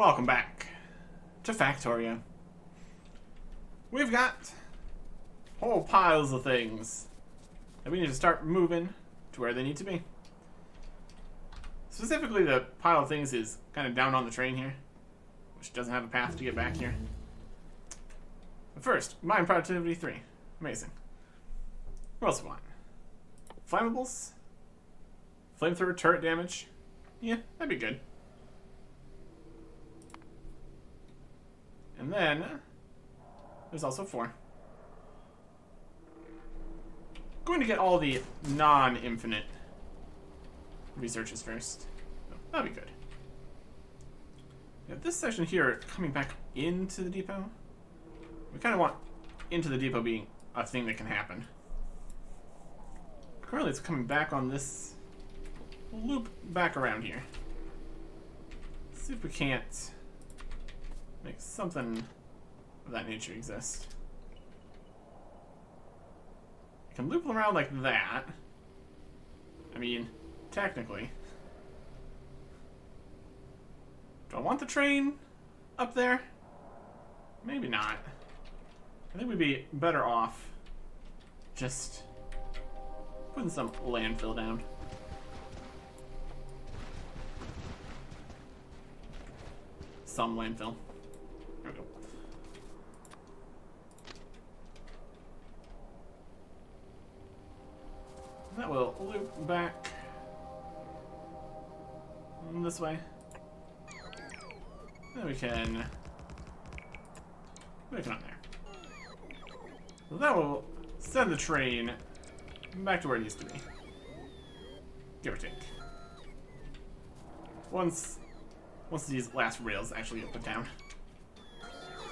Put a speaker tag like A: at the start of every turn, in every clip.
A: Welcome back to Factorio. We've got whole piles of things that we need to start moving to where they need to be. Specifically, the pile of things is kind of down on the train here, which doesn't have a path to get back here. But first, mine productivity 3. Amazing. What else do we want? Flammables? Flamethrower turret damage? Yeah, that'd be good. And then there's also 4. Going to get all the non-infinite researches first. So that'd be good. We have this section here coming back into the depot. We kind of want into the depot being a thing that can happen. Currently it's coming back on this loop back around here. Let's see if we can't make something of that nature exist. I can loop around like that. I mean, technically. Do I want the train up there? Maybe not. I think we'd be better off just putting some landfill down. Some landfill. There we go. That will loop back this way. Then we can put it on there. So that will send the train back to where it used to be. Give or take. Once these last rails actually get put down.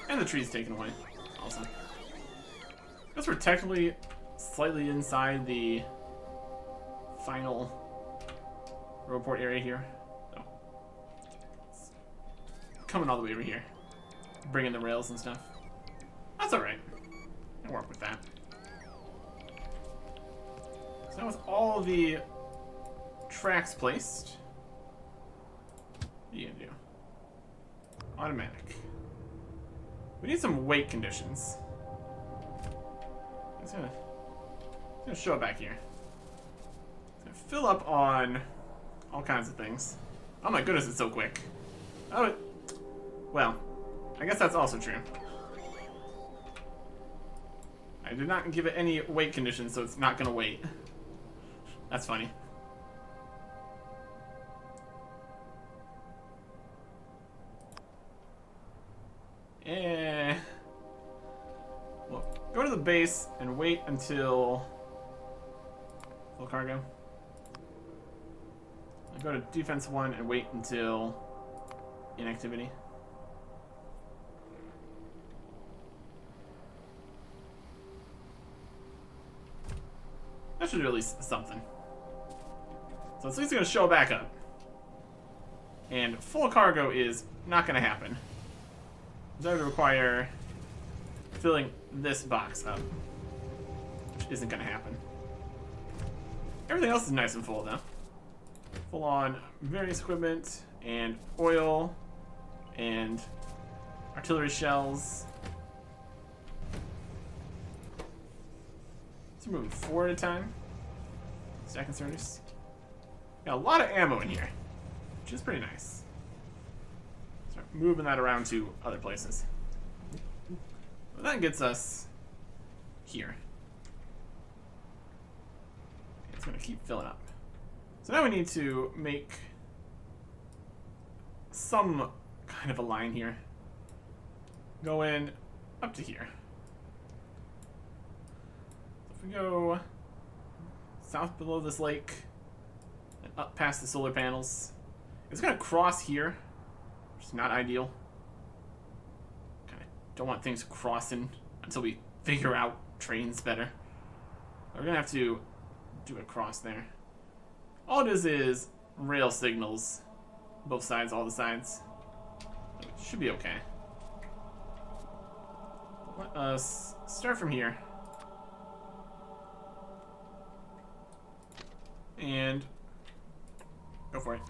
A: And the tree's taken away. Also. I guess we're technically slightly inside the final roadport area here. So, it's coming all the way over here. Bringing the rails and stuff. That's alright. I'll work with that. So now with all the tracks placed, what are you gonna do? Automatic. We need some weight conditions. It's gonna show it back here. It's gonna fill up on all kinds of things. Oh my goodness, it's so quick. Oh, well, I guess that's also true. I did not give it any weight conditions, so it's not gonna wait. That's funny. Well, go to the base and wait until full cargo. I'll go to defense 1 and wait until inactivity. That should do at least something. So it's at least going to show back up. And full cargo is not going to happen. It's going to require filling this box up, which isn't going to happen. Everything else is nice and full, though. Full on various equipment, and oil, and artillery shells. So we're moving 4 at a time. Stack inserters. Got a lot of ammo in here, which is pretty nice. Start moving that around to other places. Well, that gets us here. It's going to keep filling up. So now we need to make some kind of a line here. Go in up to here. So if we go south below this lake and up past the solar panels, it's going to cross here, which is not ideal. Kind of don't want things crossing until we figure out trains better. We're going to have to do a cross there. All it is rail signals. Both sides, all the sides. It should be okay. Let us start from here. And go for it.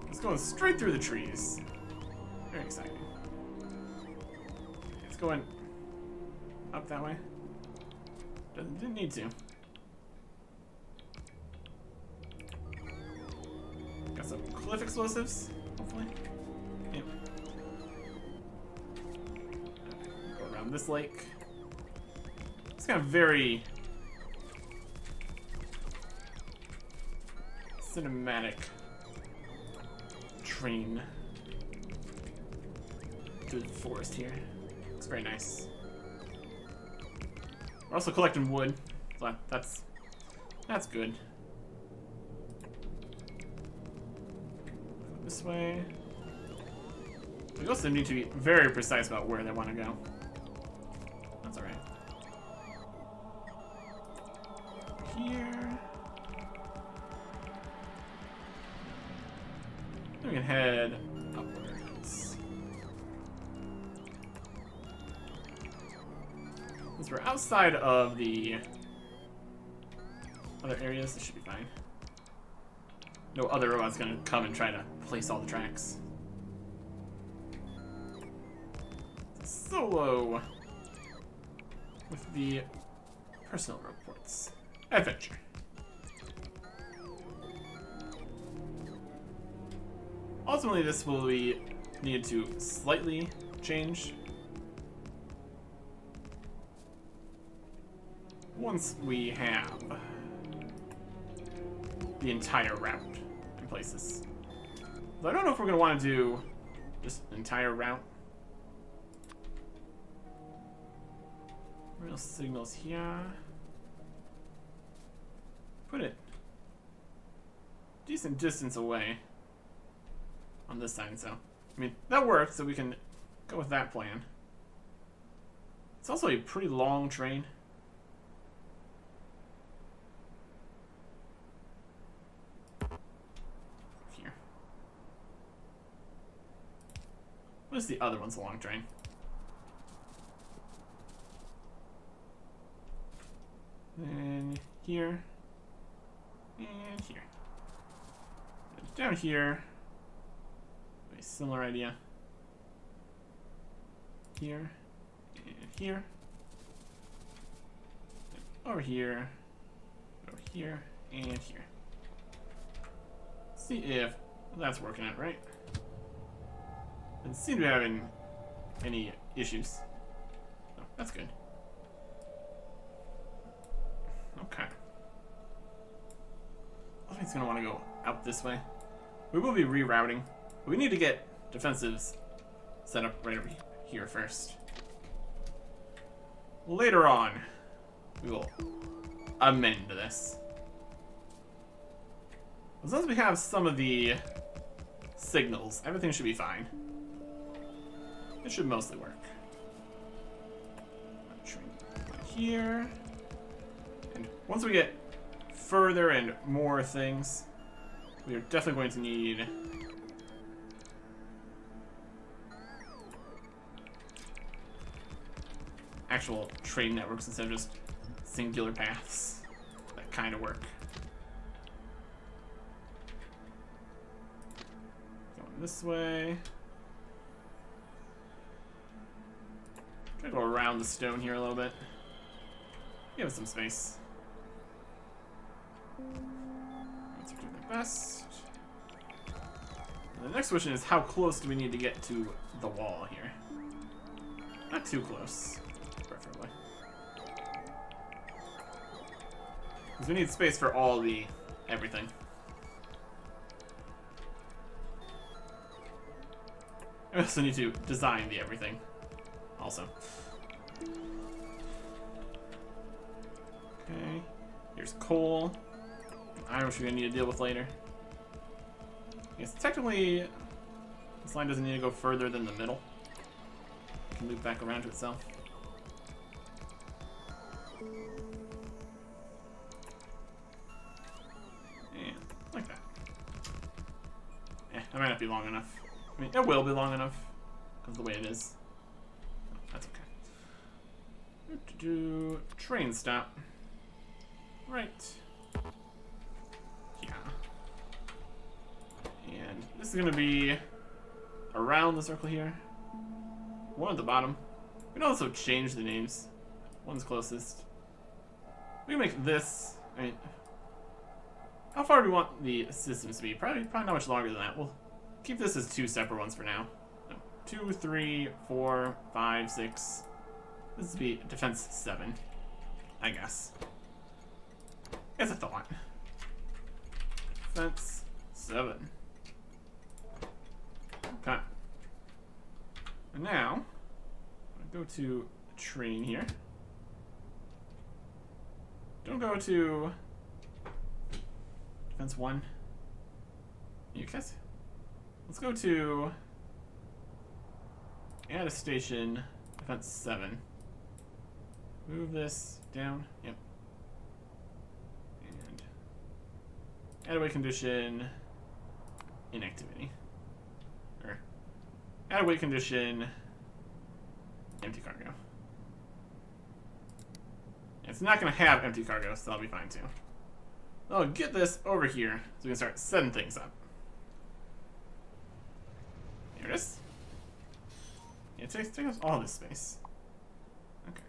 A: Just going straight through the trees. Very exciting. It's going up that way. Didn't need to. Got some cliff explosives, hopefully. Yep. Go around this lake. It's kind of very cinematic train through the forest here. It's very nice. We're also collecting wood, so that's good. This way. We also need to be very precise about where they want to go. That's alright. Here. We can head upwards. Since we're outside of the other areas, this should be fine. No other robot's gonna come and try to place all the tracks. Solo with the personal reports. Adventure. Ultimately, this will be needed to slightly change once we have the entire route in places. But I don't know if we're going to want to do just an entire route. Real signals here. Put it decent distance away on this side, so I mean that works, so we can go with that plan. It's also a pretty long train. Here. What is the other one's a long train? Then here and here. And down here. A similar idea. Here and here. And over here. Over here and here. See if that's working out right. Doesn't seem to be having any issues. So that's good. Okay. I think it's gonna want to go out this way. We will be rerouting. We need to get defensives set up right over here first. Later on, we will amend this. As long as we have some of the signals, everything should be fine. It should mostly work. Right here. And once we get further and more things, we are definitely going to need actual train networks instead of just singular paths that kind of work. Going this way. Try to go around the stone here a little bit. Give us some space. Let's do the best. And the next question is, how close do we need to get to the wall here? Not too close, preferably. Because we need space for all the everything. I also need to design the everything, also. Okay, here's coal. Iron, which we're gonna need to deal with later. I guess technically, this line doesn't need to go further than the middle. It can loop back around to itself. And like that. That might not be long enough. I mean, it will be long enough because of the way it is. That's okay. Train stop. Right. Yeah. And this is gonna be around the circle here. One at the bottom. We can also change the names. One's closest. We can make this. I mean, how far do we want the systems to be? Probably not much longer than that. We'll keep this as 2 separate ones for now. 2, 3, 4, 5, 6. This would be defense 7, I guess. That's a thought. Defense 7. Okay. And now, I'm gonna go to train here. Don't go to defense 1. You guys. Let's go to add a station, defense 7. Move this down. Yep. And add away condition, inactivity. Or add away condition, empty cargo. It's not going to have empty cargo, so that'll be fine too. I'll get this over here so we can start setting things up. Here it is. Yeah, take up all this space. Okay.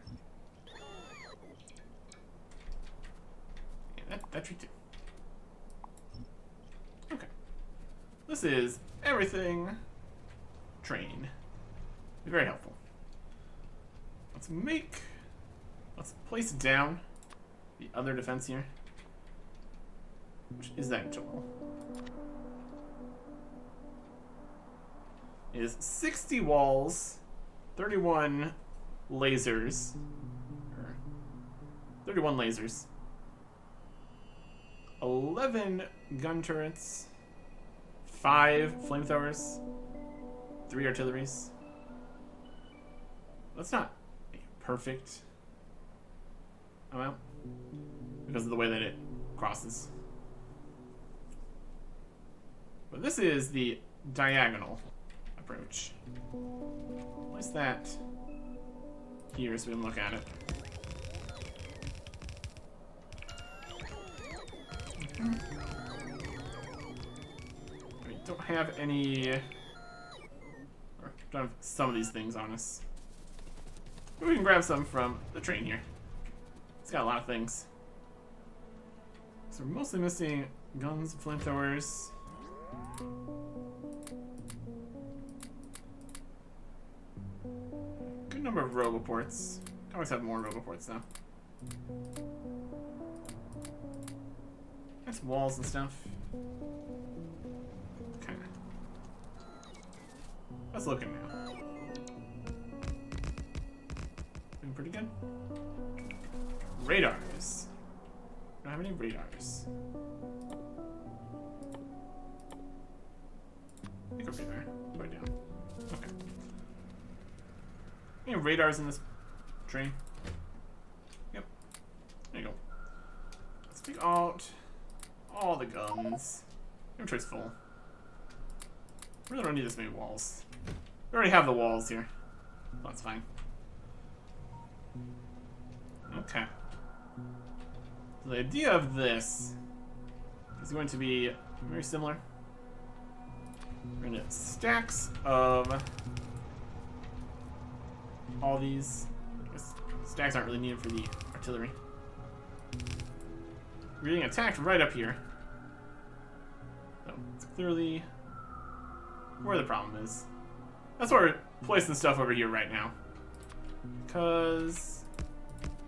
A: Yeah, that tree too. Okay. This is everything train. Be very helpful. Let's place down the other defense here. Which is that total? It is 60 walls, 31 lasers, 11 gun turrets, 5 flamethrowers, 3 artilleries. That's not a perfect amount because of the way that it crosses. But this is the diagonal approach. Place that here so we can look at it. We don't have any, or don't have some of these things on us. But we can grab some from the train here. It's got a lot of things. So we're mostly missing guns, flamethrowers. Good number of roboports. I always have more roboports now. Nice walls and stuff. Okay. Let's look now. Doing pretty good. Radars. Don't have any radars. I think over there. Go down. Okay. Any radars in this train? Yep. There you go. Let's take out all the guns. Inventory's full. Really don't need this many walls. We already have the walls here. That's fine. Okay. So the idea of this is going to be very similar. We're going to stacks of all these. I guess stacks aren't really needed for the artillery. We're getting attacked right up here. So it's clearly where the problem is. That's why we're placing stuff over here right now. Because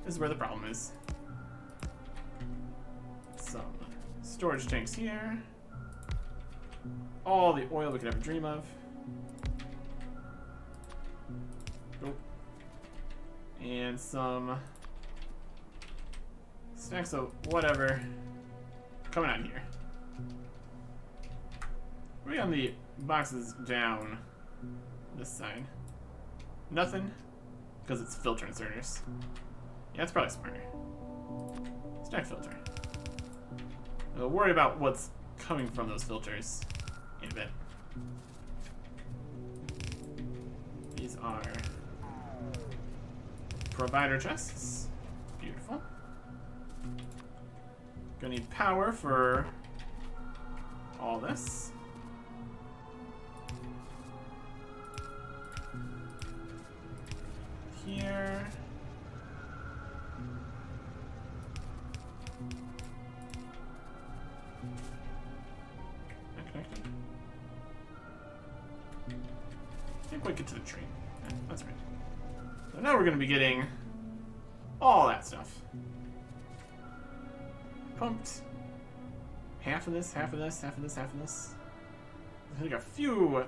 A: this is where the problem is. Some storage tanks here. All the oil we could ever dream of. Nope. And some stacks of whatever coming out here. We're on the boxes down this side. Nothing, because it's filter inserters. Yeah, that's probably smarter. Stack filter. We'll worry about what's coming from those filters in a bit. These are provider chests. Beautiful. Gonna need power for all this. quite get to the tree. Yeah, that's right. So now we're going to be getting all that stuff. Pumped. Half of this, half of this, half of this, half of this. I think a few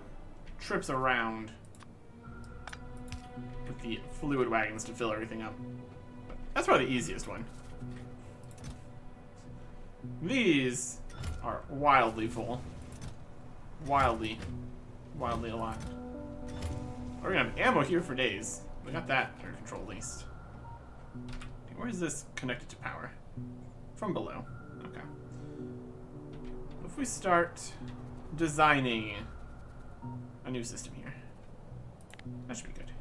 A: trips around with the fluid wagons to fill everything up. But that's probably the easiest one. These are wildly full. Wildly a lot. We're gonna have ammo here for days. We got that under control at least. Where is this connected to power? From below. Okay. If we start designing a new system here, that should be good.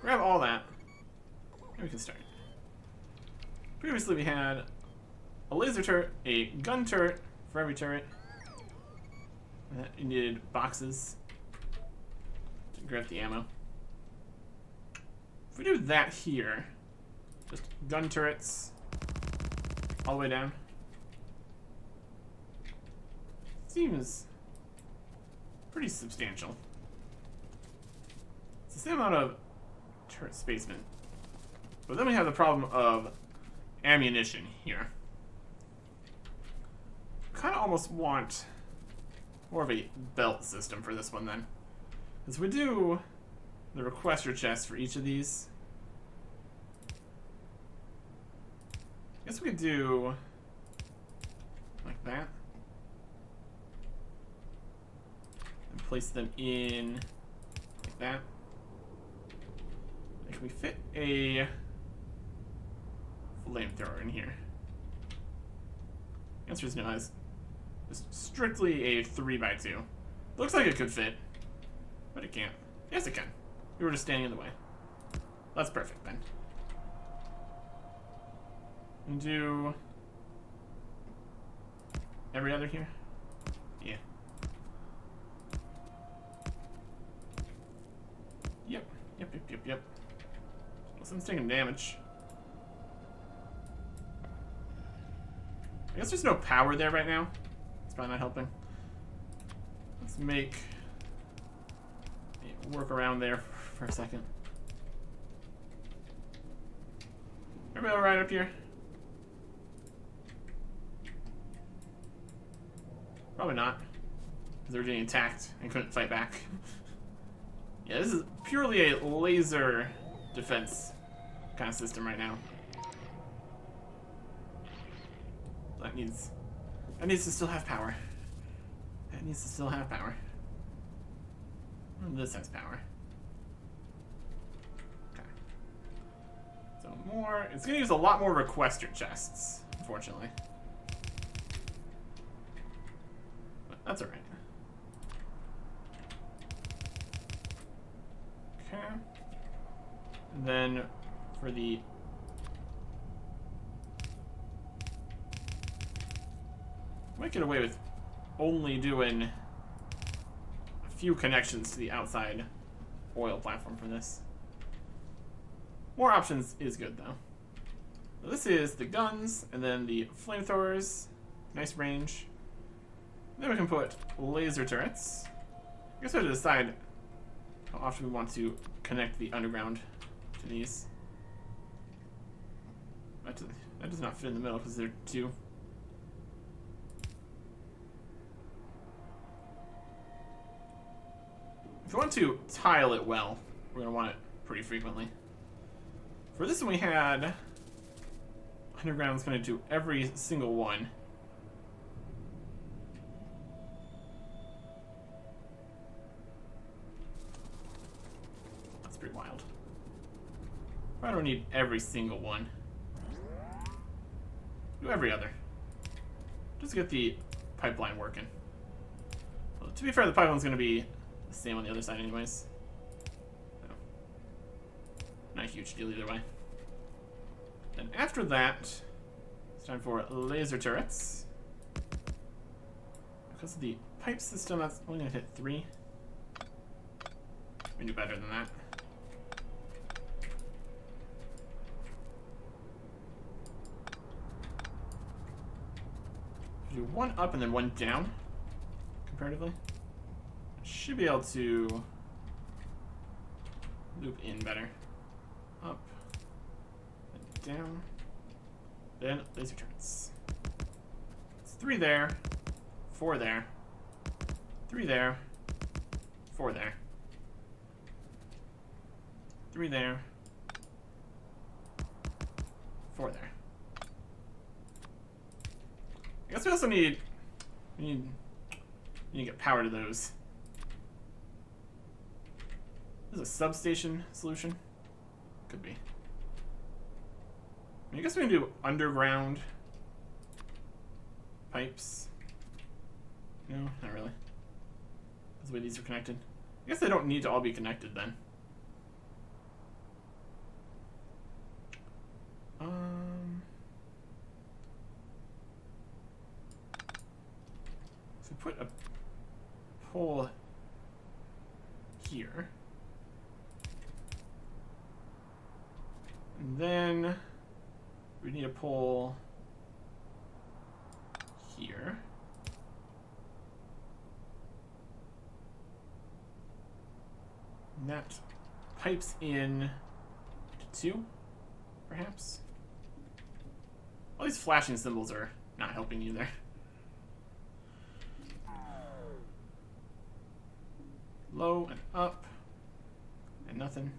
A: Grab all that, and we can start. Previously we had a laser turret, a gun turret for every turret. And that needed boxes to grab the ammo. If we do that here, just gun turrets all the way down, seems pretty substantial. It's the same amount of turret spacement, but then we have the problem of ammunition here. Kind of almost want more of a belt system for this one then. As we do the requester chest for each of these, I guess we could do like that. And place them in like that. And can we fit a flamethrower in here? The answer is no. It's strictly a 3x2. Looks like it could fit, but it can't. Yes, it can. We were just standing in the way. That's perfect then. And do every other here? Yeah. Yep. Well, someone's taking damage. I guess there's no power there right now. It's probably not helping. Let's make a work around there for a second. Everybody all right up here? Probably not, because they were getting attacked and couldn't fight back. Yeah, this is purely a laser defense kind of system right now. That needs to still have power. That needs to still have power. And this has power. Okay. So more. It's gonna use a lot more requester chests, unfortunately. But that's alright. Okay. And then for the might get away with only doing a few connections to the outside oil platform for this. More options is good though. So this is the guns and then the flamethrowers. Nice range. Then we can put laser turrets. I guess we have to decide how often we want to connect the underground to these. That does not fit in the middle because they're two. If you want to tile it well, we're going to want it pretty frequently. For this one we had underground's going to do every single one. That's pretty wild. I don't need every single one. Do every other. Just to get the pipeline working. Well, to be fair, the pipeline's going to be the same on the other side anyways. So, not a huge deal either way. Then after that, it's time for laser turrets. Because of the pipe system, that's only going to hit 3. We can do better than that. Do 1 up and then 1 down. comparatively. Should be able to loop in better. Up, then down, then laser turrets. It's 3 there, 4 there, 3 there, 4 there, 3 there, 4 there. I guess we also need to get power to those. Is a substation solution? Could be. I guess we can do underground pipes. No, not really. That's the way these are connected. I guess they don't need to all be connected then. So put a pole here. And then we need a pole here. And that pipes in to 2, perhaps. All these flashing symbols are not helping either. Low and up, and nothing.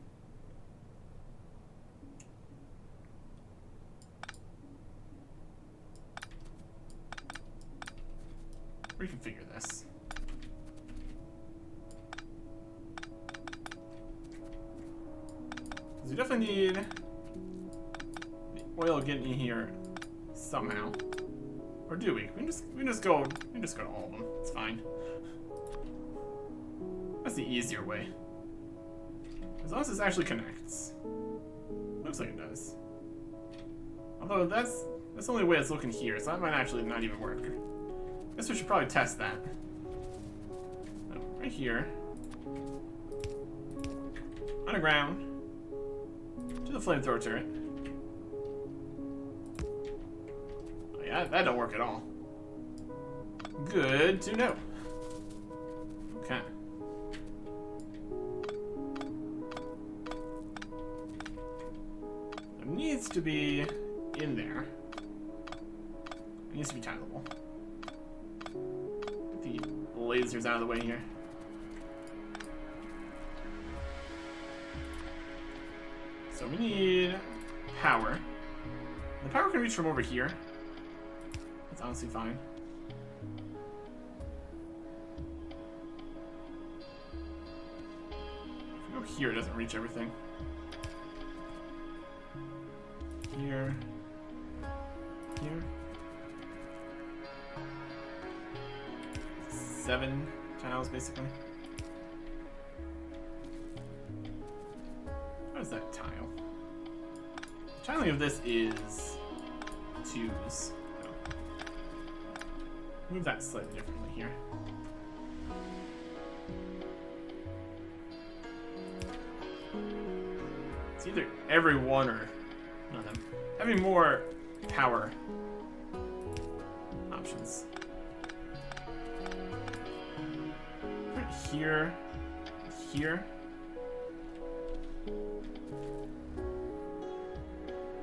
A: Reconfigure this. Because we definitely need the oil getting in here somehow. Or do we? We can just go to all of them. It's fine. That's the easier way. As long as this actually connects. Looks like it does. Although that's the only way it's looking here, so that might actually not even work. I guess we should probably test that. So, right here. Underground. To the flamethrower turret. Oh yeah, that don't work at all. Good to know. Okay. It needs to be in there. It needs to be tileable. Get the lasers out of the way here. So we need power. The power can reach from over here. That's honestly fine. If we go here, it doesn't reach everything. Here. Here. 7 tiles, basically. What is that tile? The tiling of this is 2s. So move that slightly differently here. It's either every one or none of them. Having more power options. Put it here, here.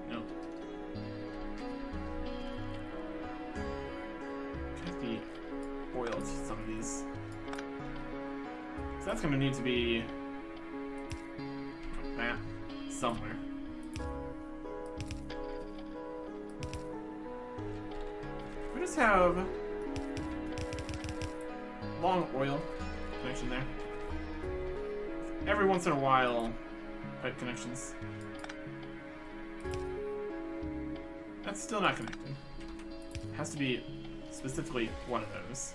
A: No. Get the oil to some of these. So that's going to need to be that somewhere. We just have long oil connection there. Every once in a while, pipe connections. That's still not connected. It has to be specifically one of those.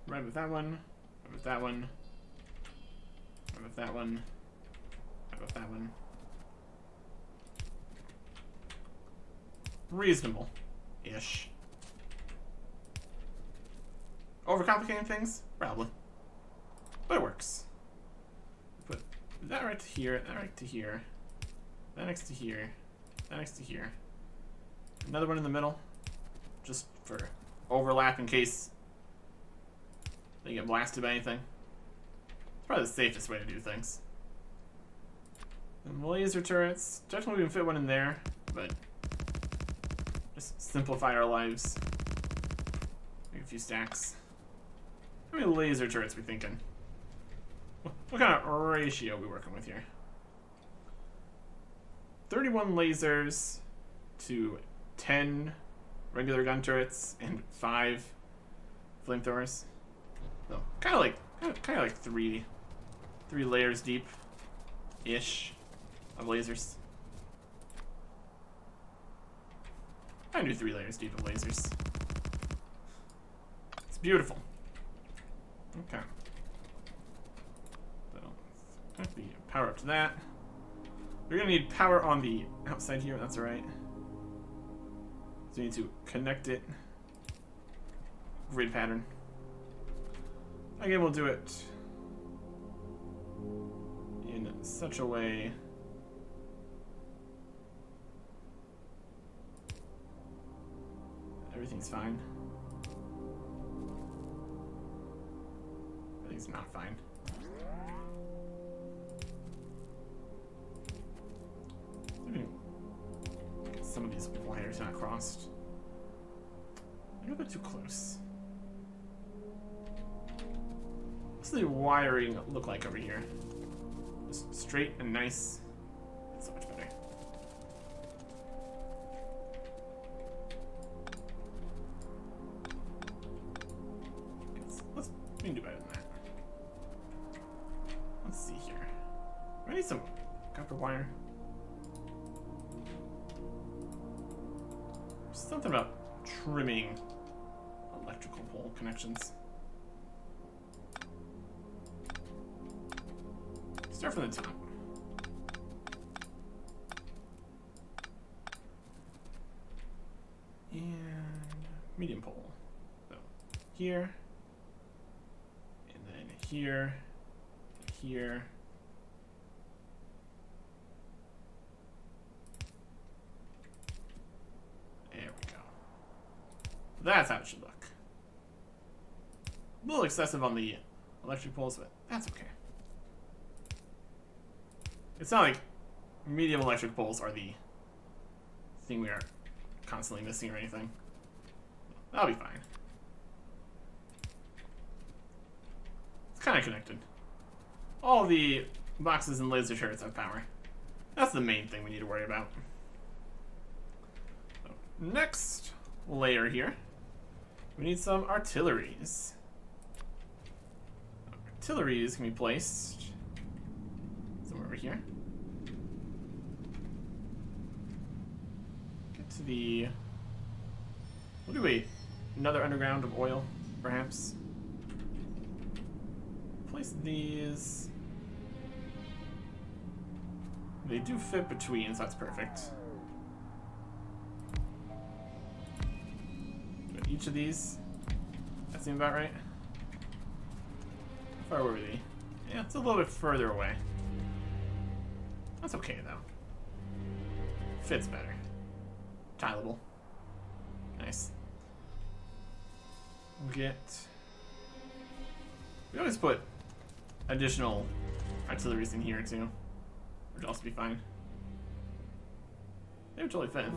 A: Right with that one, right with that one, right with that one, right with that one. Reasonable-ish. Overcomplicating things? Probably. But it works. Put that right to here, that right to here, that next to here, that next to here, another one in the middle, just for overlap in case they get blasted by anything. It's probably the safest way to do things. And laser turrets. Technically we can fit one in there, but just simplify our lives. Make a few stacks. How many laser turrets are we thinking? What kind of ratio are we working with here? 31 lasers to 10 regular gun turrets and 5 flamethrowers. So kind of like three layers deep ish of lasers. I do 3 layers deep of lasers. It's beautiful. Okay. So let's the power up to that. We're gonna need power on the outside here, that's alright. So we need to connect it. Grid pattern. Again, we'll do it in such a way everything's fine. Everything's not fine. Get some of these wires not crossed. A little bit too close. What's the wiring look like over here? Just straight and nice. That's so much better. We can do better than that. Let's see here. I need some copper wire. There's something about trimming electrical pole connections. Start from the top. And medium pole. So here. And then here. Here. There we go. That's how it should look. A little excessive on the electric poles, but that's okay. It's not like medium electric poles are the thing we are constantly missing or anything. That'll be fine. It's kind of connected. All the boxes and laser turrets have power. That's the main thing we need to worry about. So, next layer here, we need some artilleries. Artilleries can be placed somewhere over here. Get to the... We'll do another underground of oil, perhaps. Place these. They do fit between, so that's perfect. But each of these, that seems about right. How far were they? Yeah, it's a little bit further away. That's okay though. Fits better. Tileable. Nice. We always put additional artilleries in here too. Which will also be fine. They would totally fit.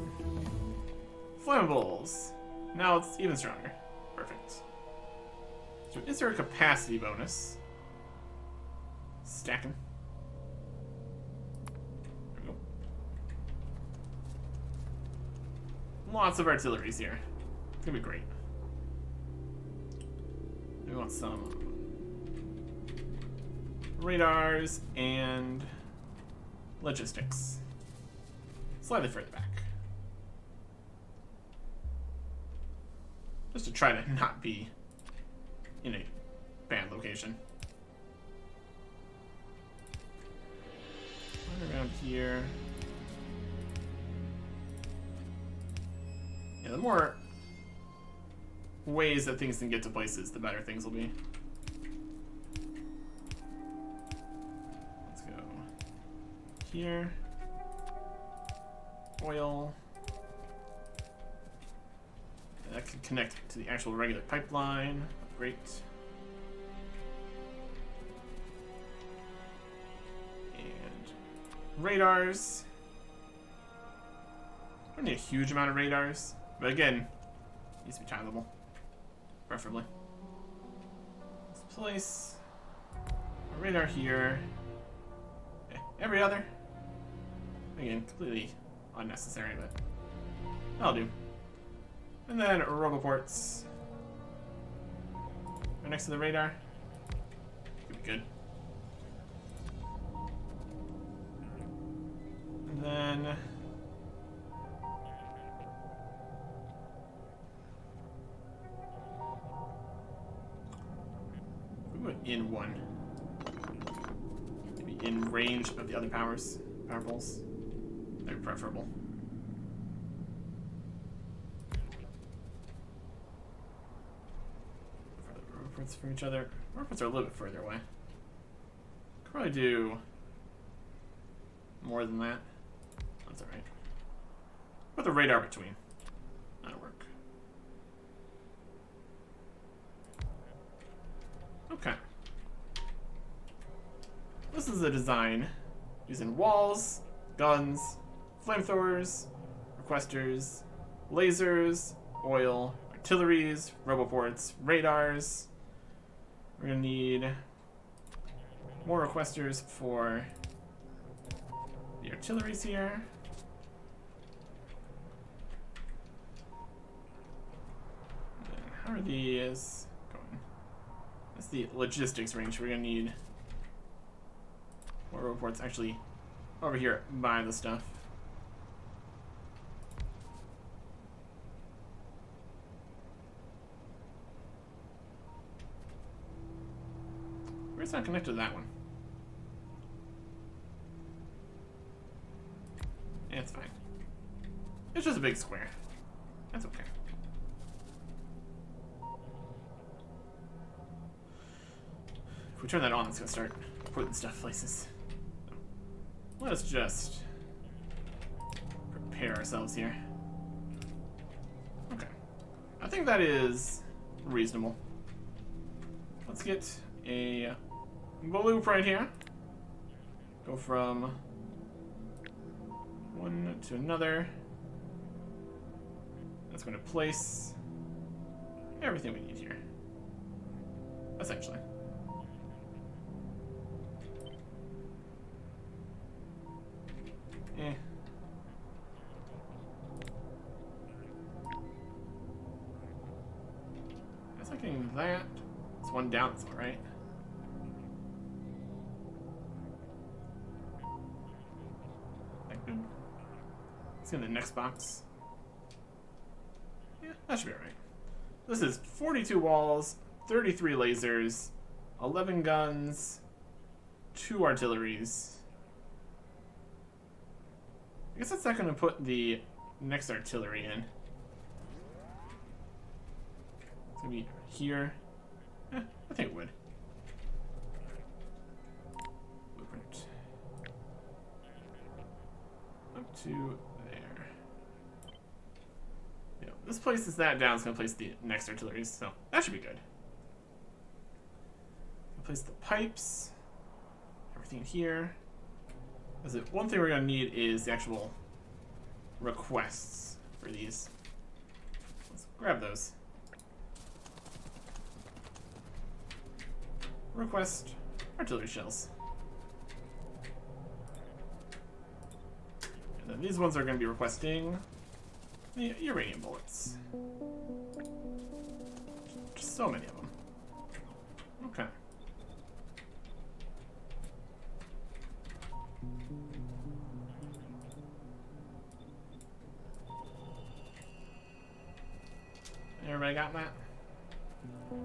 A: Flammables. Now it's even stronger. Perfect. So is there a capacity bonus? Stacking. There we go. Lots of artilleries here. It's gonna be great. We want some radars and logistics. Slightly further back. Just to try to not be in a bad location. Right around here. Yeah, the more ways that things can get to places, the better things will be. Let's go here. Oil. That can connect to the actual regular pipeline. Great. And radars. Don't need a huge amount of radars, but again, needs to be tileable, preferably. Let's place a radar here. Okay, every other. Again, completely unnecessary, but that'll do. And then roboports right next to the radar. Could be good. And then we went in one. Maybe in range of the other power poles. That'd be preferable. Roboports from each other. Roboports are a little bit further away. Could probably do more than that. That's alright. Put the radar between. That'll work. Okay. This is a design using walls, guns, flamethrowers, requesters, lasers, oil, artilleries, roboports, radars. We're gonna need more requesters for the artilleries here. And how are these going? That's the logistics range. We're gonna need more roboports actually over here by the stuff. Where's not connected to that one? Yeah, it's fine. It's just a big square. That's okay. If we turn that on, it's gonna start putting stuff places. So, let us just prepare ourselves here. Okay. I think that is reasonable. Let's get a blueprint here. Go from one to another. That's going to place everything we need here, essentially. That's not getting that. It's one down, that's all right. Let's get in the next box. Yeah, that should be alright. This is 42 walls, 33 lasers, 11 guns, 2 artilleries. I guess that's not going to put the next artillery in. It's going to be here. I think it would. Blueprint. Up to there. Yeah, this places that down. It's going to place the next artillery, so that should be good. Place the pipes. Everything here. One thing we're going to need is the actual requests for these. Let's grab those. Request artillery shells. And then these ones are going to be requesting the uranium bullets. Just so many of them. Okay. Everybody got that?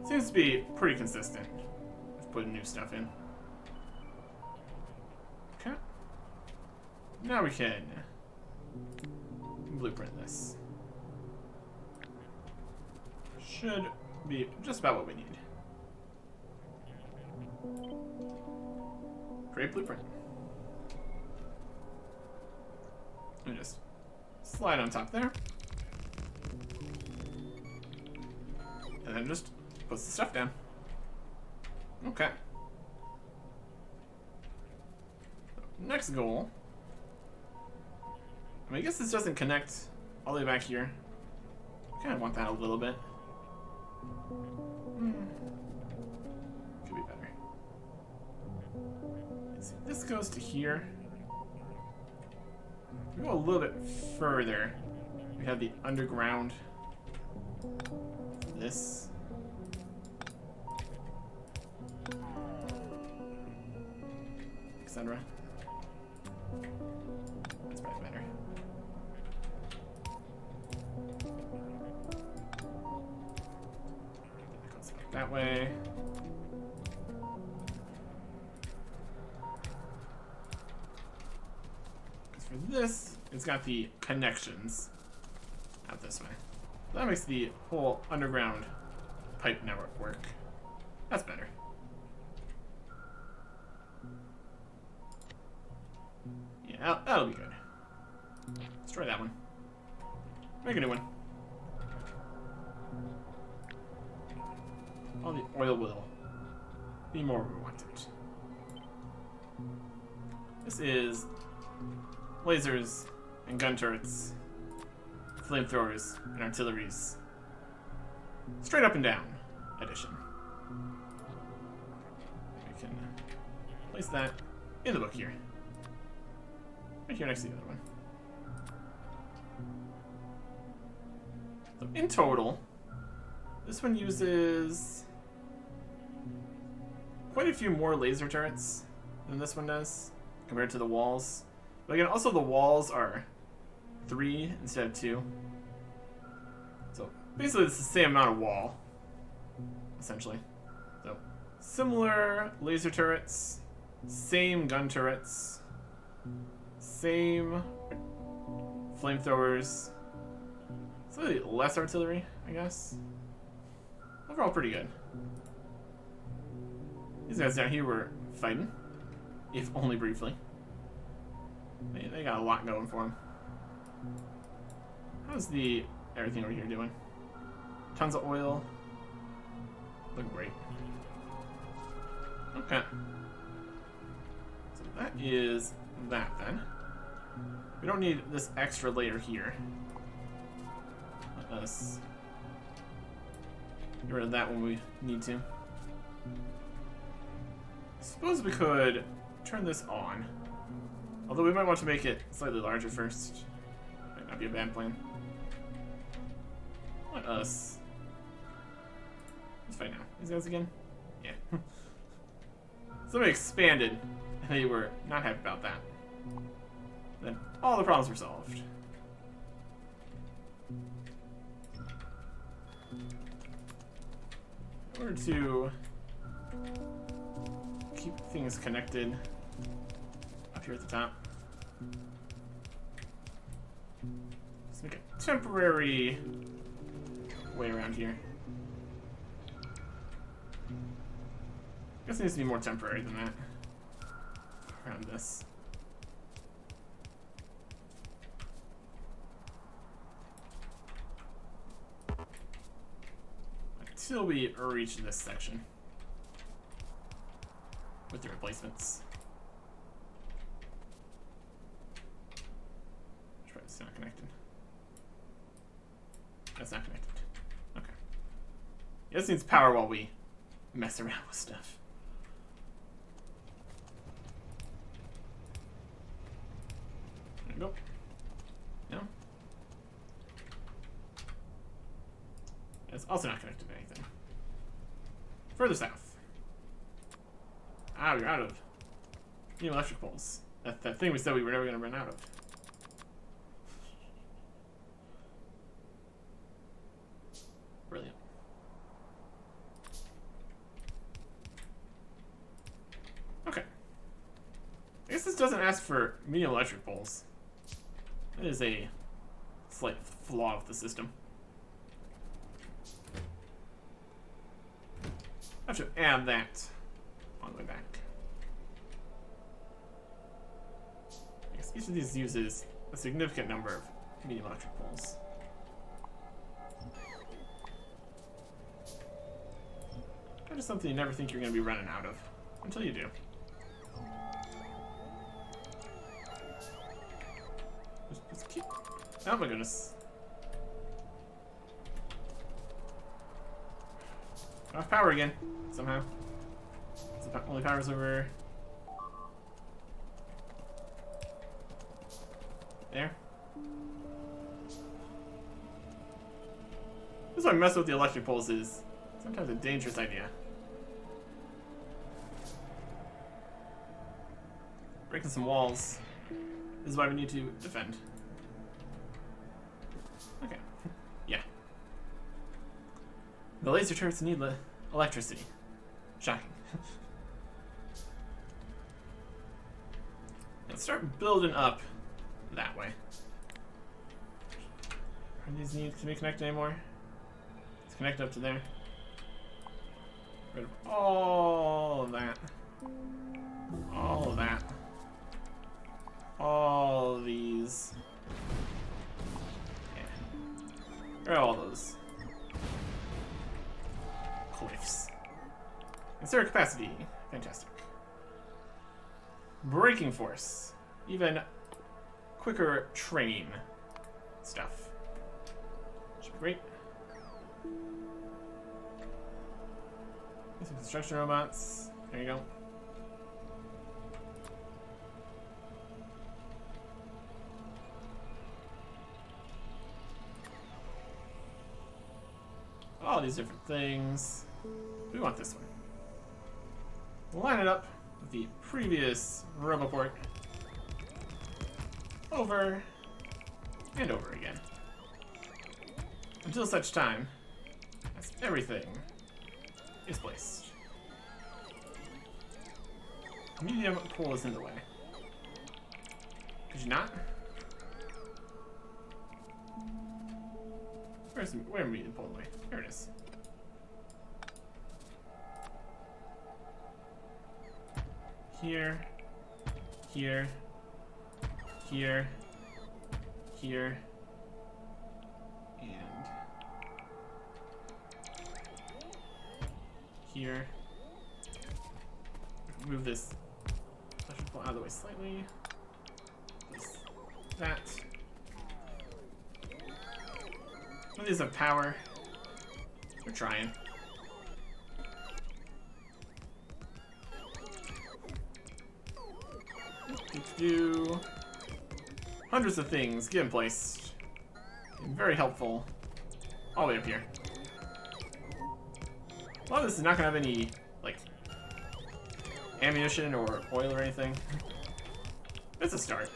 A: Seems to be pretty consistent with putting new stuff in. Okay. Now we can blueprint this. Should be just about what we need. Great blueprint. Let me just slide on top there. And then just puts the stuff down. Okay. Next goal. I mean, I guess this doesn't connect all the way back here. I kind of want that a little bit. Could be better. Let's see. This goes to here. We go a little bit further. We have the underground. This. Etc. That's probably better. That goes back that way. As for this, it's got the connections out this way. So that makes the whole underground pipe network work. That's better. Yeah, that'll be good. Destroy that one. Make a new one. All the oil will be more we want it. This is lasers and gun turrets, flamethrowers and artilleries. Straight up and down edition. We can place that in the book here. Right here next to the other one. So in total, this one uses quite a few more laser turrets than this one does, compared to the walls. But again, also the walls are 3 instead of 2. So basically it's the same amount of wall, essentially. So similar laser turrets, same gun turrets, same flamethrowers, slightly less artillery, I guess. Overall pretty good. These guys down here were fighting, if only briefly. They got a lot going for them. How's the everything over here doing? Tons of oil. Looking great. Okay. So that is that then. We don't need this extra layer here. Let us get rid of that when we need to. I suppose we could turn this on. Although we might want to make it slightly larger first. Might not be a bad plan. Let us... Let's fight now. These guys again? Yeah. Somebody expanded, and they were not happy about that. Then all the problems were solved. In order to keep things connected up here at the top, let's make a temporary way around here. I guess it needs to be more temporary than that. Around this. Until we reach this section with the replacements. Try it's not connected. That's not connected. Okay. Yeah, this needs power while we mess around with stuff. There we go. No? It's also not connected to anything. Further south. Ah, we're out of new electric poles. That thing we said we were never going to run out of. Brilliant. Okay. I guess this doesn't ask for medium electric poles. That is a slight flaw of the system. I have to add that on the way back. I guess each of these uses a significant number of medium electric poles. That is something you never think you're going to be running out of. Until you do. Just keep... Oh my goodness. Off power again, somehow. The only power's over... there. This is why messing with the electric poles is sometimes a dangerous idea. Breaking some walls. This is why we need to defend. Okay. Yeah. The laser turrets need electricity. Shocking. Let's start building up that way. Are these needs to be connected anymore? Let's connect up to there. Rid of all of that. All of that. All of these. Yeah. Rid of all those. Cliffs. Insert capacity. Fantastic. Braking force. Even quicker train stuff. Should be great. Some construction robots. There you go. All these different things. We want this one. We'll line it up with the previous Roboport. Over and over again. Until such time as everything is placed. Medium pole is in the way. Could you not? Where medium pole in the way? Here it is. Here. Here. Here. Here. And here. Move this electric pole out of the way slightly. Place that. None of these have power. We're trying. Do hundreds of things get in place. Very helpful. All the way up here. A lot of this is not gonna have any like ammunition or oil or anything. It's a start.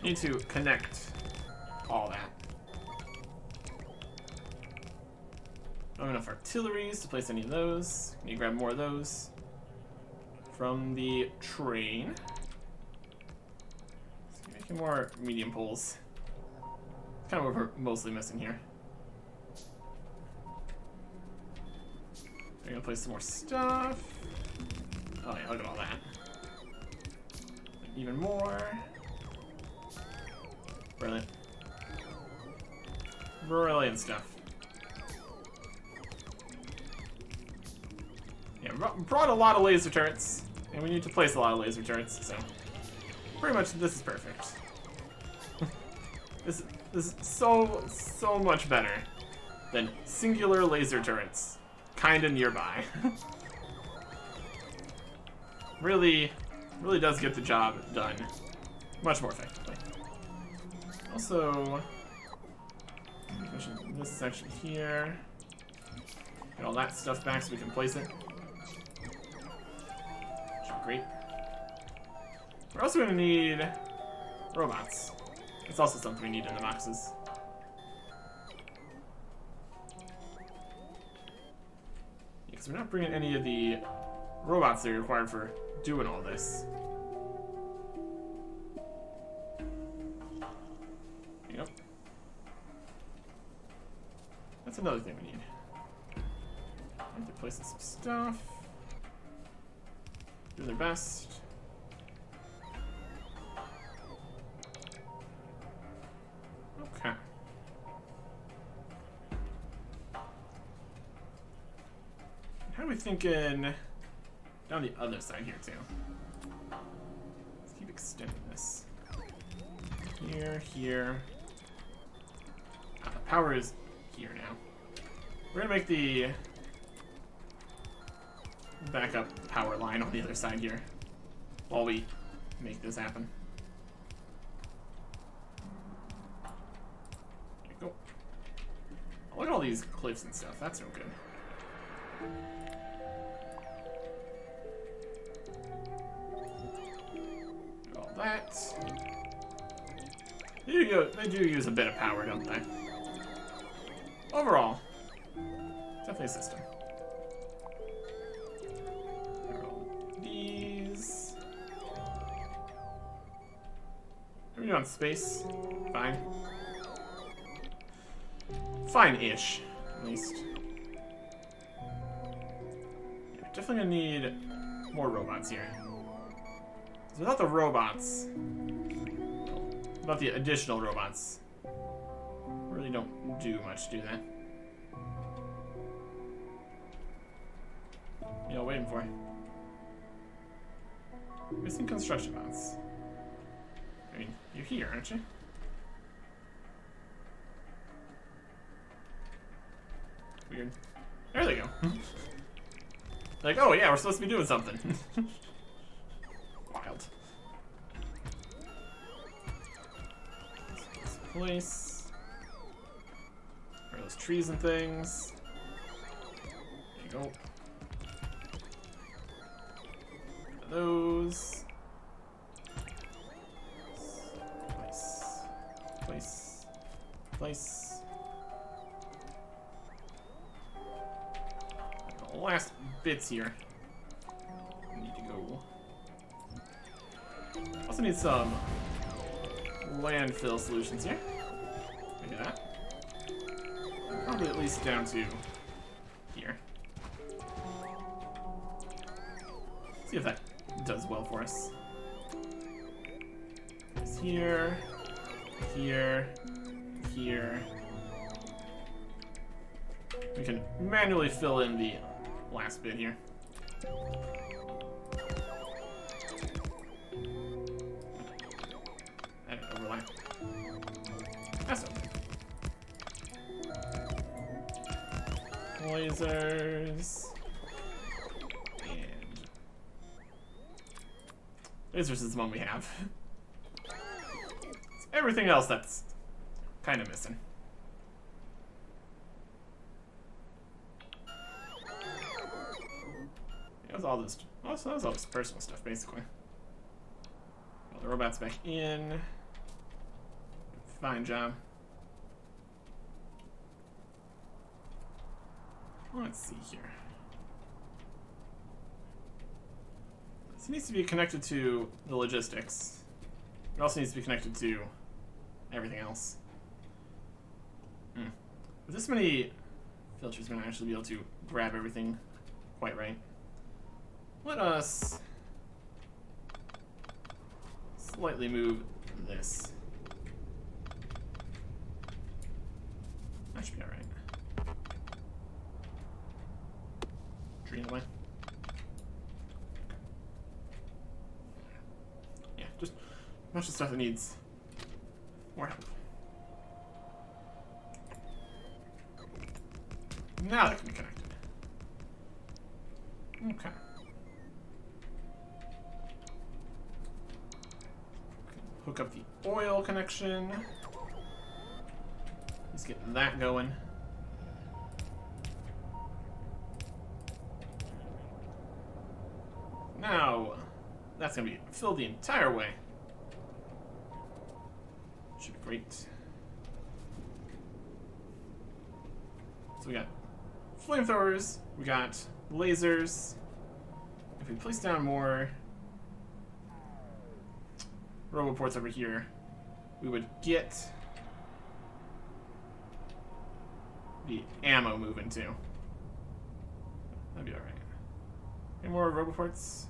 A: Need to connect all that. Don't have enough artilleries to place any of those. Need to grab more of those from the train. So making more medium poles. Kind of what we're mostly missing here. We're gonna place some more stuff. Oh yeah, look at all that. Even more. Brilliant. Brilliant stuff. Yeah, brought a lot of laser turrets, and we need to place a lot of laser turrets, so pretty much this is perfect. This is so much better than singular laser turrets, kinda nearby. really does get the job done much more effectively. Also, this section here. Get all that stuff back so we can place it. Great. We're also going to need robots. It's also something we need in the boxes. Yeah, because we're not bringing any of the robots that are required for doing all this. There you go. That's another thing we need. I need to place some stuff. Do their best. Okay. How are we thinking down the other side here, too? Let's keep extending this. Here, here. The power is here now. We're gonna make the backup power line on the other side here while we make this happen. There you go. Oh, look at all these cliffs and stuff. That's no good. Do all that. They do use a bit of power, don't they? Overall, definitely a system. These. Are we doing space? Fine. Fine-ish, at least. Yeah, definitely gonna need more robots here. So without the robots, without the additional robots, really don't do much, do they? You know, waiting for. Missing construction bots. I mean, you're here, aren't you? Weird. There they go. Like, oh yeah, we're supposed to be doing something. Wild. This place. Where are those trees and things? There you go. Those. Place. The last bits here. Need to go. Also need some landfill solutions here. Maybe that. Probably at least down to here. See if that does well for us. It's here, here, here. We can manually fill in the last bit here. That overlap. That's okay. Lasers. Lasers is the one we have. It's everything else that's kind of missing. That was all this. Oh, so that was all this personal stuff, basically. All the robots back in. Fine job. Let's see here. This needs to be connected to the logistics. It also needs to be connected to everything else. With this many filters, we're going to actually be able to grab everything quite right. Let us slightly move this. That should be alright. Tree in the way. Yeah, just a bunch of stuff that needs more help. Now that can be connected. Okay. Hook up the oil connection. Let's get that going. Now, that's going to be filled the entire way. Should be great. So we got flamethrowers, we got lasers. If we place down more roboports over here, we would get the ammo moving too. That'd be alright. Any more roboports?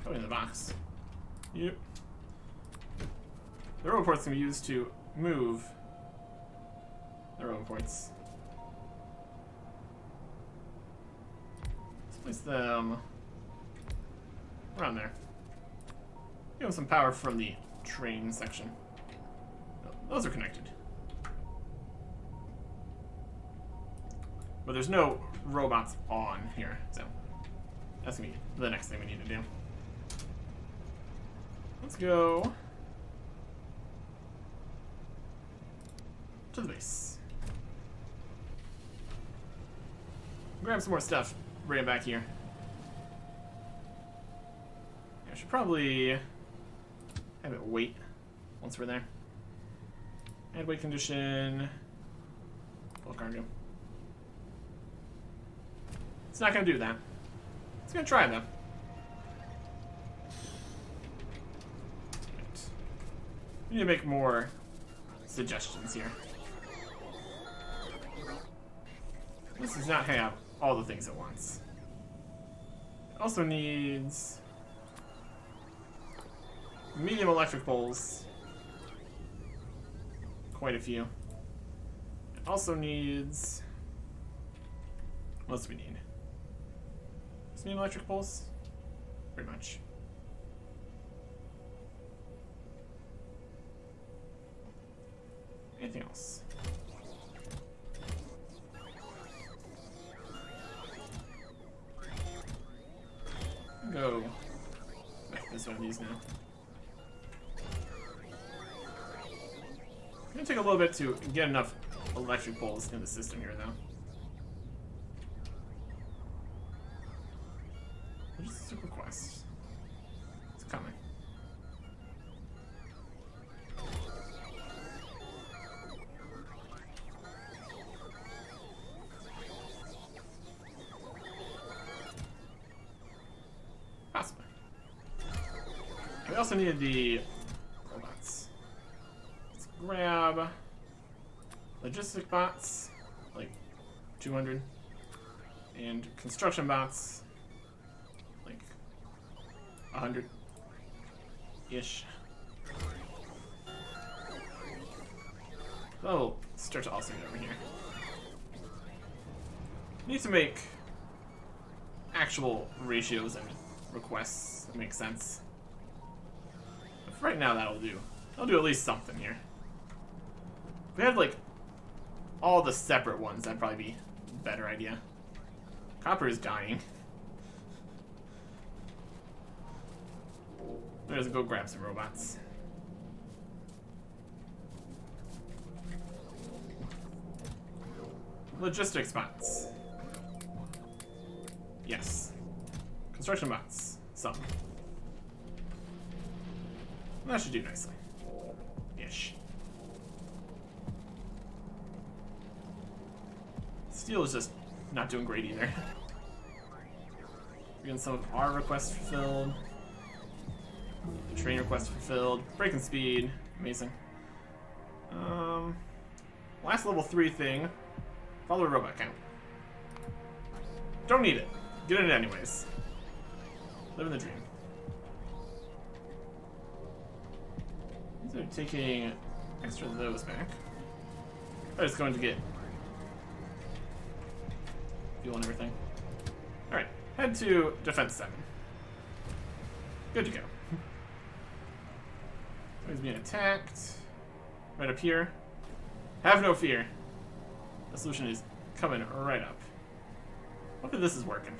A: Oh, in the box. Yep. The roboports can be used to move the roboports. Place them around there. Give them some power from the train section. Those are connected. But there's no robots on here, so that's gonna be the next thing we need to do. Let's go to the base. Grab some more stuff, bring it back here. I should probably have it wait once we're there. Add weight condition. Full cargo. It's not gonna do that. It's gonna try though. Right. We need to make more suggestions here. This does not have all the things at once. It also needs medium electric poles. Quite a few. It also needs... what else do we need? Just medium electric poles? Pretty much. Anything else? Go back to this one of these now. It's gonna take a little bit to get enough electric poles in the system here, though. Just a request. It's coming. Possibly. We also needed the robots. Let's grab logistic bots, like 200, and construction bots, like 100-ish. That'll start to also get over here. Need to make actual ratios and requests that make sense. But for right now, that'll do. I'll do at least something here. If we had like all the separate ones, that'd probably be a better idea. Copper is dying. Let's go grab some robots. Logistics bots. Yes. Construction bots. Some. That should do nicely. Ish. Steel is just not doing great either. We're getting some of our requests fulfilled. The train request fulfilled. Breaking speed. Amazing. Last level 3 thing. Follow a robot count. Don't need it. Get it anyways. Living the dream. These are taking extra of those back. I'm just going to get fuel and everything. Alright, head to Defense 7. Good to go. He's being attacked. Right up here. Have no fear. The solution is coming right up. Hopefully this is working.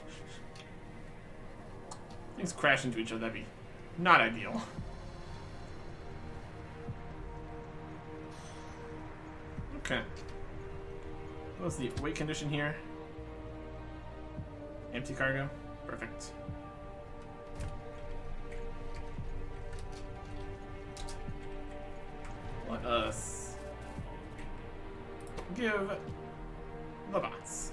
A: Things crash into each other, that'd be not ideal. Okay. What's the weight condition here? Empty cargo. Perfect. Let us give the bots.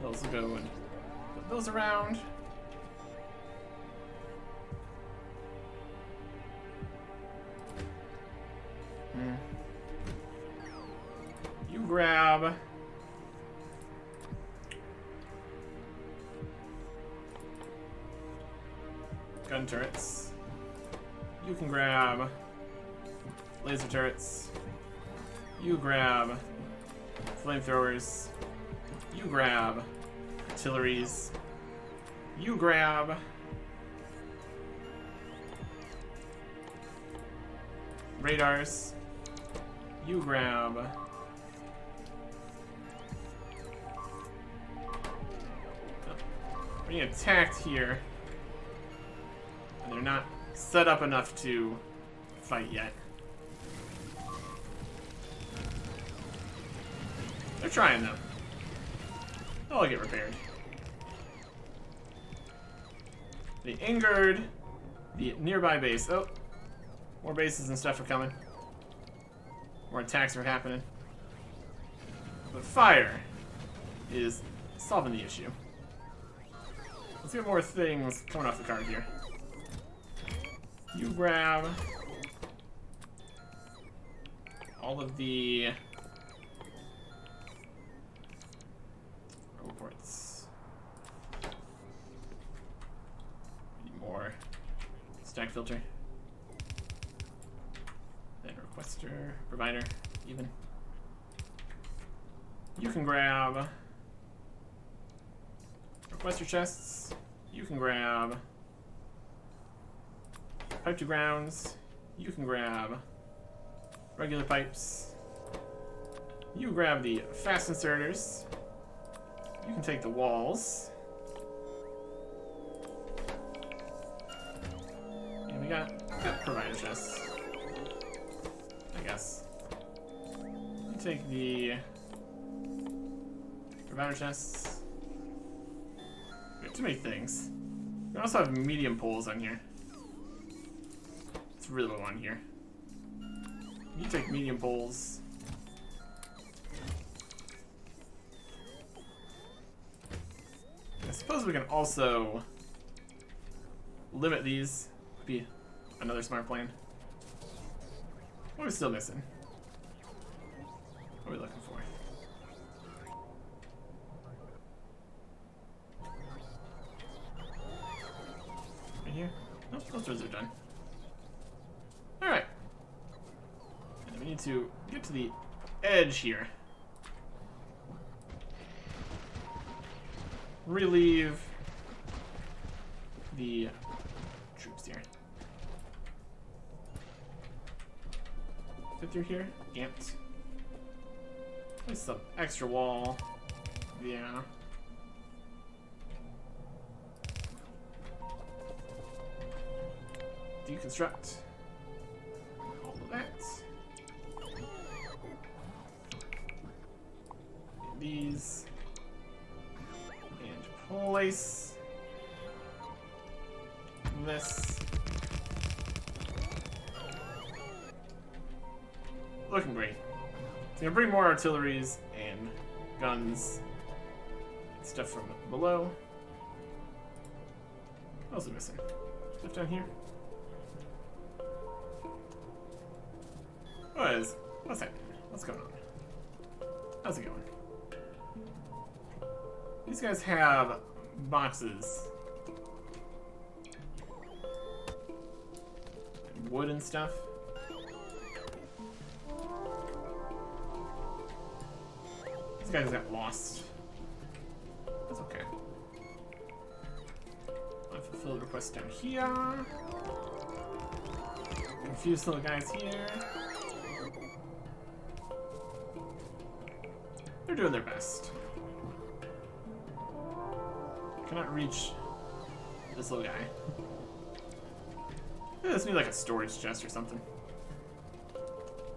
A: Those will go and put those around. You grab gun turrets. You can grab laser turrets. You grab Flamethrowers. You grab artilleries. You grab radars. You grab we're being attacked here. And they're not set up enough to fight yet. They're trying though. They'll all get repaired. They angered the nearby base. Oh, more bases and stuff are coming. More attacks are happening. But fire is solving the issue. Let's get more things coming off the card here. You grab all of the reports. Need more stack filter. Then requester, provider, even. You can grab requester chests. You can grab pipe to grounds. You can grab regular pipes. You grab the fast inserters. You can take the walls. And we got provider chests, I guess. You take the provider chests. We have too many things. We also have medium poles on here. It's really low on here. You take medium poles. I suppose we can also limit these. Would be another smart plan. What are we still missing? What are we looking for? Right here? Nope, those doors are done. Alright. And we need to get to the edge here. Relieve the troops here. Fit through here? Can't. Place some extra wall. Yeah. Deconstruct. All of that. And these. And place this. Looking great. It's gonna bring more artilleries and guns and stuff from below. What else are we missing? Stuff down here? What's happening? What's going on? How's it going? These guys have boxes. And wood and stuff. These guys got lost. That's okay. I'll fulfill the request down here. Confuse little guys here. They're doing their best. Cannot reach this little guy. Yeah, this needs like a storage chest or something.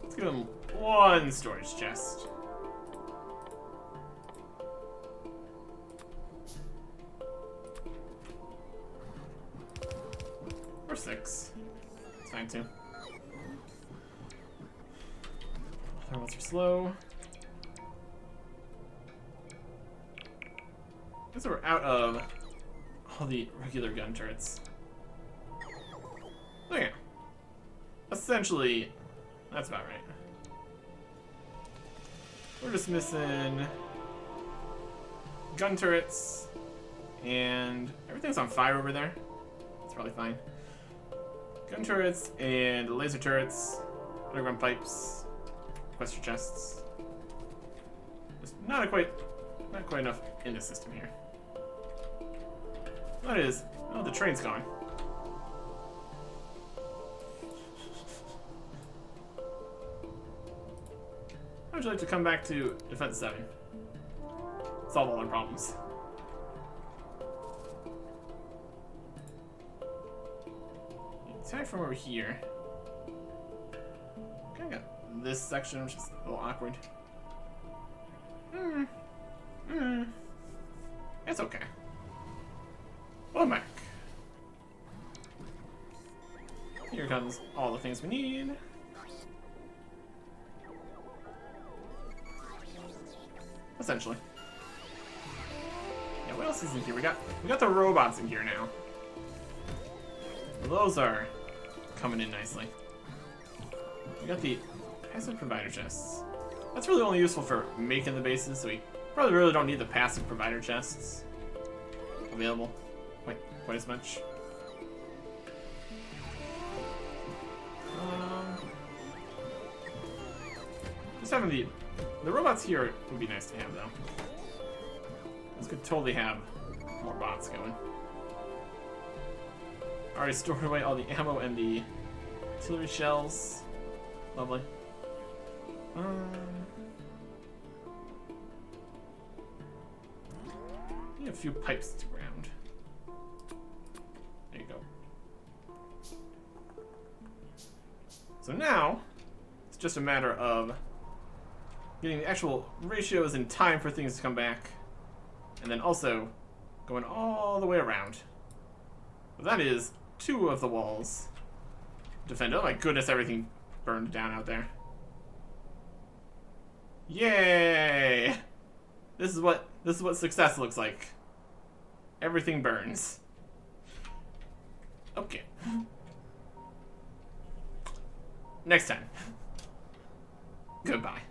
A: Let's give him one storage chest. Or 6. It's fine too. Thermals are slow. I guess we're out of all the regular gun turrets. Oh yeah. Essentially, that's about right. We're just missing gun turrets, and everything's on fire over there. It's probably fine. Gun turrets and laser turrets, underground pipes, requester chests. not quite enough in the system here. That is, oh, the train's gone. How would you like to come back to Defense 7? Solve all our problems. Attack from over here. Okay, I got this section, which is a little awkward. It's okay. Welcome back. Here comes all the things we need. Essentially. Yeah, what else is in here? We got the robots in here now. Those are coming in nicely. We got the passive provider chests. That's really only useful for making the bases, so we probably really don't need the passive provider chests available quite as much. Just having the robots here would be nice to have, though. This could totally have more bots going. Already stored away all the ammo and the artillery shells. Lovely. Need a few pipes to ground. There you go. So now, it's just a matter of getting the actual ratios in time for things to come back, and then also going all the way around. So that is 2 of the walls defend. Oh my goodness, everything burned down out there. Yay! This is what success looks like. Everything burns. Okay. Next time. Goodbye.